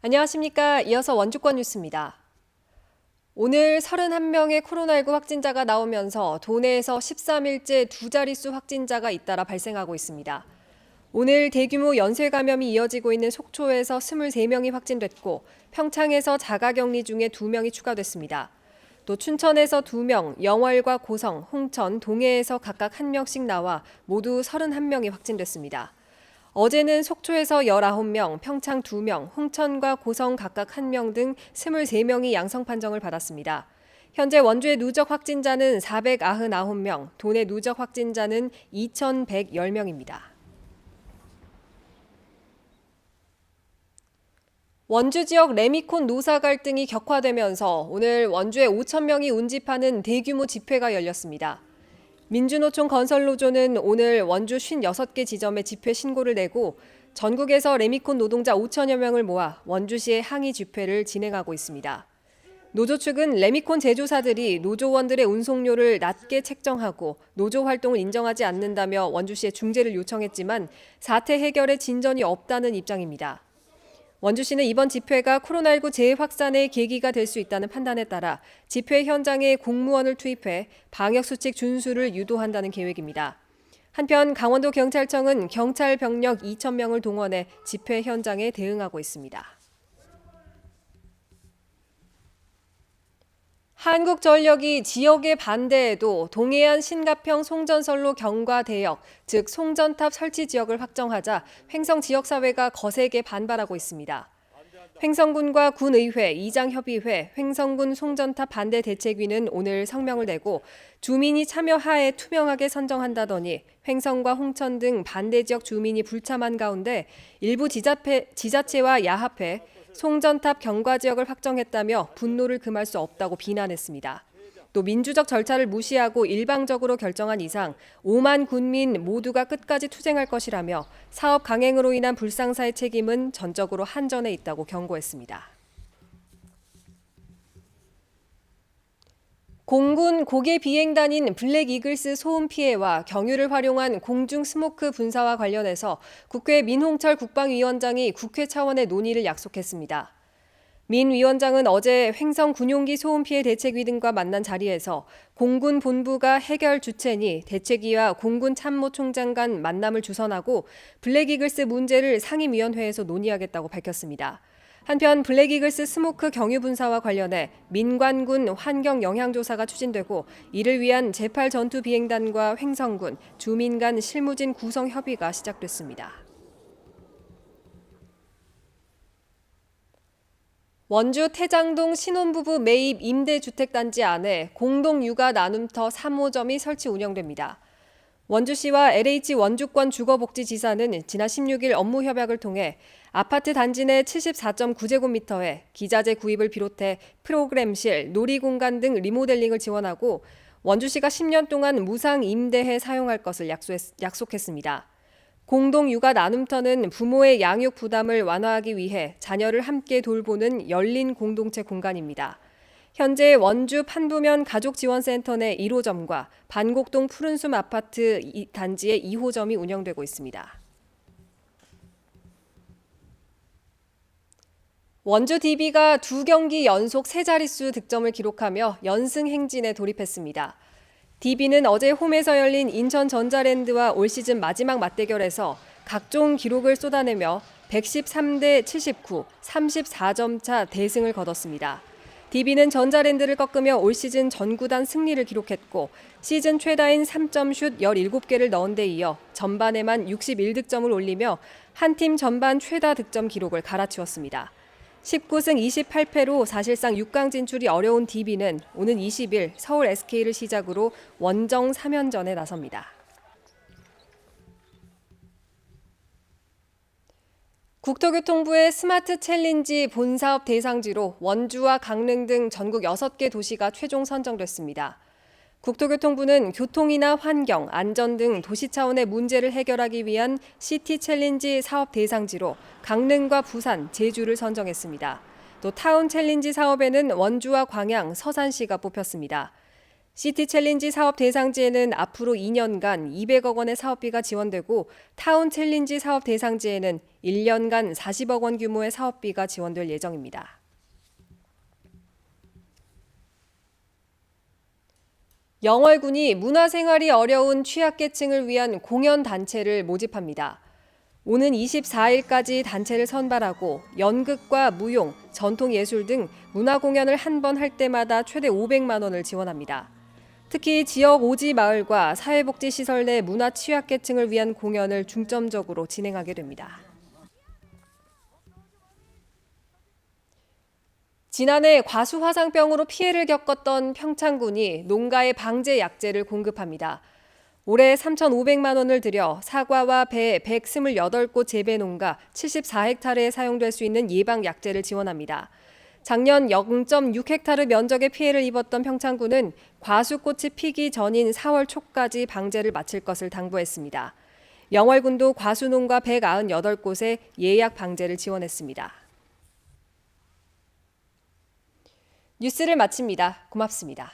안녕하십니까. 이어서 원주권 뉴스입니다. 오늘 31명의 코로나19 확진자가 나오면서 도내에서 13일째 두 자릿수 확진자가 잇따라 발생하고 있습니다. 오늘 대규모 연쇄 감염이 이어지고 있는 속초에서 23명이 확진됐고 평창에서 자가격리 중에 2명이 추가됐습니다. 또 춘천에서 2명, 영월과 고성, 홍천, 동해에서 각각 1명씩 나와 모두 31명이 확진됐습니다. 어제는 속초에서 19명, 평창 2명, 홍천과 고성 각각 1명 등 23명이 양성 판정을 받았습니다. 현재 원주의 누적 확진자는 499명, 도내 누적 확진자는 2,110명입니다. 원주 지역 레미콘 노사 갈등이 격화되면서 오늘 원주에 5,000명이 운집하는 대규모 집회가 열렸습니다. 민주노총 건설노조는 오늘 원주 56개 지점에 집회 신고를 내고 전국에서 레미콘 노동자 5천여 명을 모아 원주시의 항의 집회를 진행하고 있습니다. 노조 측은 레미콘 제조사들이 노조원들의 운송료를 낮게 책정하고 노조 활동을 인정하지 않는다며 원주시에 중재를 요청했지만 사태 해결에 진전이 없다는 입장입니다. 원주시는 이번 집회가 코로나19 재확산의 계기가 될 수 있다는 판단에 따라 집회 현장에 공무원을 투입해 방역수칙 준수를 유도한다는 계획입니다. 한편 강원도 경찰청은 경찰 병력 2,000명을 동원해 집회 현장에 대응하고 있습니다. 한국전력이 지역의 반대에도 동해안 신가평 송전선로 경과 대역, 즉 송전탑 설치 지역을 확정하자 횡성 지역사회가 거세게 반발하고 있습니다. 횡성군과 군의회, 이장협의회, 횡성군 송전탑 반대 대책위는 오늘 성명을 내고 주민이 참여하에 투명하게 선정한다더니 횡성과 홍천 등 반대 지역 주민이 불참한 가운데 일부 지자체와 야합회, 송전탑 경과 지역을 확정했다며 분노를 금할 수 없다고 비난했습니다. 또 민주적 절차를 무시하고 일방적으로 결정한 이상 5만 군민 모두가 끝까지 투쟁할 것이라며 사업 강행으로 인한 불상사의 책임은 전적으로 한전에 있다고 경고했습니다. 공군 고개 비행단인 블랙 이글스 소음 피해와 경유를 활용한 공중 스모크 분사와 관련해서 국회 민홍철 국방위원장이 국회 차원의 논의를 약속했습니다. 민 위원장은 어제 횡성 군용기 소음 피해 대책위 등과 만난 자리에서 공군 본부가 해결 주체니 대책위와 공군 참모총장 간 만남을 주선하고 블랙 이글스 문제를 상임위원회에서 논의하겠다고 밝혔습니다. 한편 블랙 이글스 스모크 경유 분사와 관련해 민관군 환경 영향 조사가 추진되고 이를 위한 제8 전투 비행단과 횡성군, 주민 간 실무진 구성 협의가 시작됐습니다. 원주 태장동 신혼부부 매입 임대주택단지 안에 공동육아 나눔터 3호점이 설치 운영됩니다. 원주시와 LH 원주권 주거복지지사는 지난 16일 업무 협약을 통해 아파트 단지 내 74.9제곱미터에 기자재 구입을 비롯해 프로그램실, 놀이공간 등 리모델링을 지원하고 원주시가 10년 동안 무상 임대해 사용할 것을 약속했습니다. 공동육아 나눔터는 부모의 양육 부담을 완화하기 위해 자녀를 함께 돌보는 열린 공동체 공간입니다. 현재 원주 판부면 가족지원센터 내 1호점과 반곡동 푸른숨 아파트 단지의 2호점이 운영되고 있습니다. 원주 DB가 2경기 연속 3자릿수 득점을 기록하며 연승 행진에 돌입했습니다. DB는 어제 홈에서 열린 인천 전자랜드와 올 시즌 마지막 맞대결에서 각종 기록을 쏟아내며 113대 79, 34점 차 대승을 거뒀습니다. DB는 전자랜드를 꺾으며 올 시즌 전구단 승리를 기록했고 시즌 최다인 3점 슛 17개를 넣은 데 이어 전반에만 61득점을 올리며 한 팀 전반 최다 득점 기록을 갈아치웠습니다. 19승 28패로 사실상 6강 진출이 어려운 DB는 오는 20일 서울 SK를 시작으로 원정 3연전에 나섭니다. 국토교통부의 스마트 챌린지 본사업 대상지로 원주와 강릉 등 전국 6개 도시가 최종 선정됐습니다. 국토교통부는 교통이나 환경, 안전 등 도시 차원의 문제를 해결하기 위한 시티 챌린지 사업 대상지로 강릉과 부산, 제주를 선정했습니다. 또 타운 챌린지 사업에는 원주와 광양, 서산시가 뽑혔습니다. 시티 챌린지 사업 대상지에는 앞으로 2년간 200억 원의 사업비가 지원되고 타운 챌린지 사업 대상지에는 1년간 40억 원 규모의 사업비가 지원될 예정입니다. 영월군이 문화생활이 어려운 취약계층을 위한 공연단체를 모집합니다. 오는 24일까지 단체를 선발하고 연극과 무용, 전통예술 등 문화공연을 한 번 할 때마다 최대 500만 원을 지원합니다. 특히 지역 오지 마을과 사회복지시설 내 문화 취약계층을 위한 공연을 중점적으로 진행하게 됩니다. 지난해 과수화상병으로 피해를 겪었던 평창군이 농가에 방제 약재를 공급합니다. 올해 3,500만 원을 들여 사과와 배 128곳 재배 농가 74헥타르에 사용될 수 있는 예방 약재를 지원합니다. 작년 0.6헥타르 면적의 피해를 입었던 평창군은 과수꽃이 피기 전인 4월 초까지 방제를 마칠 것을 당부했습니다. 영월군도 과수농가 198곳에 예약 방제를 지원했습니다. 뉴스를 마칩니다. 고맙습니다.